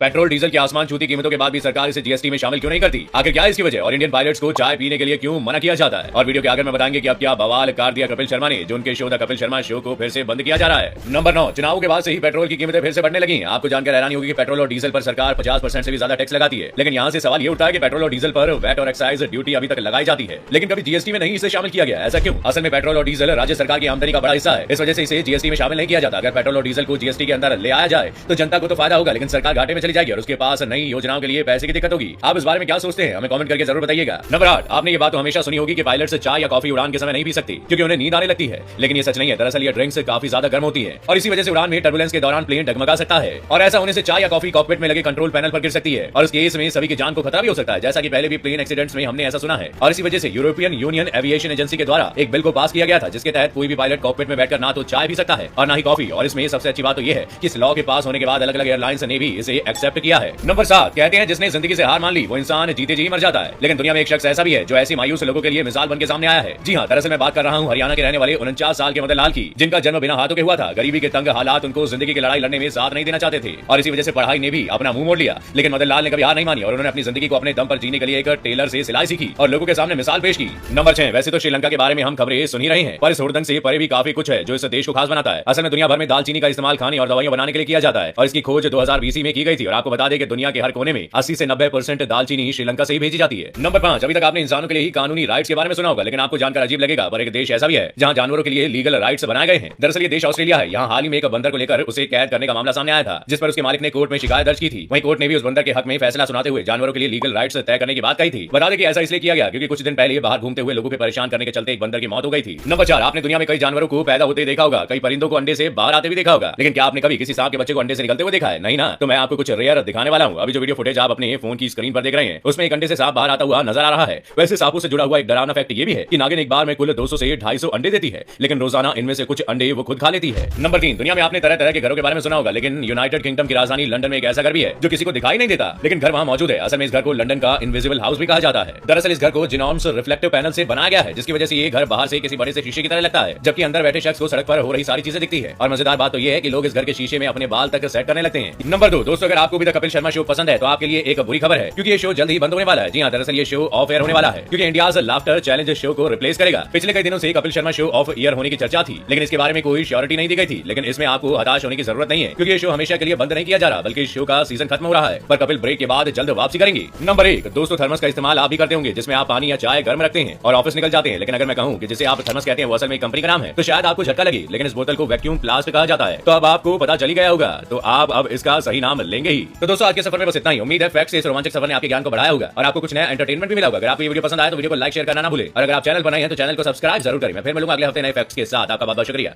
Petrol diesel की आसमान छूती कीमतों के बाद भी सरकार इसे जीएसटी में शामिल क्यों नहीं करती? आखिर क्या है इसकी वजह और इंडियन पायलट्स को चाय पीने के लिए क्यों मना किया जाता है? और वीडियो के आगे में बताएंगे कि अब क्या बवाल कर दिया कपिल शर्मा ने, जो उनके show the Kapil Sharma show को फिर से बंद किया जा रहा है। नंबर 9, चुनाव के बाद से ही पेट्रोल की कीमतें फिर से बढ़ने लगी। आपको जानकर हैरानी होगी कि पेट्रोल और डीजल पर सरकार 50% से भी ज्यादा टैक्स लगाती है, लेकिन यहाँ से सवाल ये उठता है कि पेट्रोल और डीजल पर वैट और एक्साइज ड्यूटी अभी तक लगाई जाती है, लेकिन कभी जीएसटी में नहीं इसे शामिल किया गया। ऐसा क्यों? असल में पेट्रोल और डीजल राज्य सरकार की आमदनी का बड़ा हिस्सा है, इस वजह से इसे जीएसटी में शामिल नहीं किया जाता। अगर पेट्रोल और डीजल को जीएसटी के अंदर ले आया जाए तो जनता को तो फायदा होगा, लेकिन सरकार घाटे में चली जाएगी और उसके पास नई योजनाओं के लिए पैसे की दिक्कत होगी। आप इस बारे में क्या सोचते हैं? हमें कमेंट करके जरूर बताइएगा। नंबर 8, आपने ये बात तो हमेशा सुनी होगी कि पायलट से चाय या कॉफी उड़ान के समय नहीं पी सकती क्योंकि उन्हें नींद आने लगती है, लेकिन ये सच नहीं है। दरअसल ये ड्रिंक्स काफी ज्यादा गर्म होती है और इसी वजह से उड़ान में टर्बुलेंस के दौरान प्लेन डगमगा सकता है और ऐसा होने से चाय या कॉफी कॉकपिट में लगे कंट्रोल पैनल पर गिर सकती है और इस केस में सभी की जान को खतरा भी हो सकता है, जैसा कि पहले भी प्लेन एक्सीडेंट्स में हमने ऐसा सुना है। और इसी वजह से यूरोपियन यूनियन एविएशन एजेंसी के द्वारा एक बिल को पास किया गया था, जिसके तहत कोई भी पायलट कॉकपिट में बैठकर ना तो चाय पी सकता है और ना ही कॉफी। और इसमें सबसे अच्छी बात तो यह है कि इस लॉ के पास होने के बाद अलग अलग एयरलाइंस ने भी इसे एक्सेप्ट किया है। नंबर 7, कहते हैं जिसने जिंदगी से हार मान ली वो इंसान जीते जी मर जाता है, लेकिन दुनिया में एक शख्स ऐसा भी है जो ऐसे मायूस लोगों के लिए मिसाल बन के सामने आया है। जी हाँ, दरअसल मैं बात कर रहा हूँ हरियाणा के रहने वाले 49 साल के मदन लाल की, जिनका जन्म बिना हाथों के हुआ था। गरीबी के तंग हालात उनको जिंदगी की लड़ाई लड़ने में साथ नहीं देना चाहते थे और इसी वजह से पढ़ाई ने भी अपना मुंह मोड़ लिया, लेकिन मदन लाल ने कभी हार नहीं मानी और उन्होंने अपनी जिंदगी को अपने दम पर जीने के लिए एक टेलर से सिलाई सीखी और लोगों के सामने मिसाल पेश की। नंबर 6, वैसे तो श्रीलंका के बारे में हम खबरें सुन ही रहे हैं, पर इस हुड़दंग से परे भी काफी कुछ है जो इस देश को खास बनाता है। असल में दुनिया भर में दालचीनी का इस्तेमाल खाने और दवाइयां बनाने के लिए किया जाता है और इसकी खोज 2020 में की गई थी और आपको बता दें कि दुनिया के हर कोने में 80 से 90% दालचीनी श्रीलंका से ही भेजी जाती है। नंबर 5, अभी तक आपने इंसानों के लिए ही कानूनी राइट्स के बारे में सुना होगा, लेकिन आपको जानकर अजीब लगेगा, पर एक देश ऐसा भी है जहां जानवरों के लिए लीगल राइट्स बनाए गए हैं। दरअसल ये देश ऑस्ट्रेलिया है। यहाँ हाल ही में एक बंदर को लेकर उसे कैद करने का मामला सामने आया था, जिस पर उसके मालिक ने कोर्ट में शिकायत दर्ज की थी। वहीं कोर्ट ने भी उस बंदर के हक में फैसला सुनाते हुए जानवरों के लिए लीगल राइट्स तय करने की बात कही थी। बता दें कि ऐसा इसलिए किया गया क्योंकि कुछ दिन पहले बाहर घूमते हुए लोगों को परेशान करने के चलते एक बंदर की मौत हो गई थी। नंबर 4, आपने दुनिया में कई जानवरों को पैदा होते देखा होगा, कई परिंदों को अंडे से बाहर आते भी देखा होगा, लेकिन क्या आपने कभी किसी सांप के बच्चे को अंडे से निकलते हुए देखा है? नहीं ना। तो मैं आपको कुछ रेयर दिखाने वाला हूँ। अभी जो वीडियो फुटेज आप अपने फोन की स्क्रीन पर देख रहे हैं उसमें एक अंडे से सांप बाहर आता हुआ नजर आ रहा है। वैसे सांपों से जुड़ा हुआ एक डरावना फैक्ट ये भी है कि नागिन एक बार में कुल 200 से 250 अंडे देती है, लेकिन रोजाना इनमें से कुछ अंडे वो खुद खा लेती है। नंबर 3, दुनिया में आपने तरह तरह के घरों के बारे में सुना होगा, लेकिन यूनाइटेड किंगडम की राजधानी लंदन में एक ऐसा घर भी है जो किसी को दिखाई नहीं देता, लेकिन घर वहां मौजूद है। असल में इस घर को लंदन का इनविजिबल हाउस भी कहा जाता है। दरअसल इस घर को जिनॉन्स रिफ्लेक्टिव पैनल से बनाया गया है, जिसकी वजह से ये घर बाहर से किसी बड़े से शीशे की तरह लगता है, जबकि अंदर बैठे शख्स को सड़क पर हो रही सारी चीजें दिखती है। और मजेदार बात तो ये है कि लोग इस घर के शीशे में अपने बाल तक सेट करने लगते हैं। नंबर 2, दोस्तों अगर आपको भी द कपिल शर्मा शो पसंद है तो आपके लिए एक बुरी खबर है, क्योंकि ये शो जल्द ही बंद होने वाला है। जी हाँ, दरअसल ये शो ऑफ एयर होने वाला है क्योंकि इंडियाज लाफ्टर चैलेंज शो को रिप्लेस करेगा। पिछले कई दिनों से Kapil Sharma show off year होने की चर्चा थी, लेकिन इसके बारे में कोई श्योरिटी नहीं दी गई थी। लेकिन इसमें आपको हताश होने की जरूरत नहीं है, क्योंकि ये शो हमेशा के लिए बंद नहीं किया जा रहा, बल्कि इस शो का सीजन खत्म हो रहा है, पर कपिल ब्रेक के बाद जल्द वापसी करेंगे। नंबर 1, दोस्तों थर्मस का इस्तेमाल आप भी करते होंगे, जिसमें आप पानी या चाय गर्म रखते हैं और ऑफिस निकल जाते हैं। लेकिन अगर मैं कहूं कि जिसे आप थर्मस कहते हैं वो असल में कंपनी का नाम है तो शायद आपको झटका लगे, लेकिन इस बोतल को वैक्यूम प्लास्ट कहा जाता है। तो अब आपको पता चली गया होगा, तो आप अब इसका सही नाम लेंगे ही। तो दोस्तों आज के सफर में बस इतना ही। उम्मीद है फैक्ट्स से इस रोमांचक सफर ने आपके ज्ञान को बढ़ाया होगा और आपको कुछ नया एंटरटेनमेंट भी मिला होगा। अगर आपको ये वीडियो पसंद आया तो वीडियो को लाइक शेयर करना ना भूले और अगर आप चैनल पर नए हैं तो चैनल को सब्सक्राइब जरूर करें। मैं फिर मिलूंगा अगले हफ्ते नए फैक्ट्स के साथ। आपका बहुत बहुत शुक्रिया।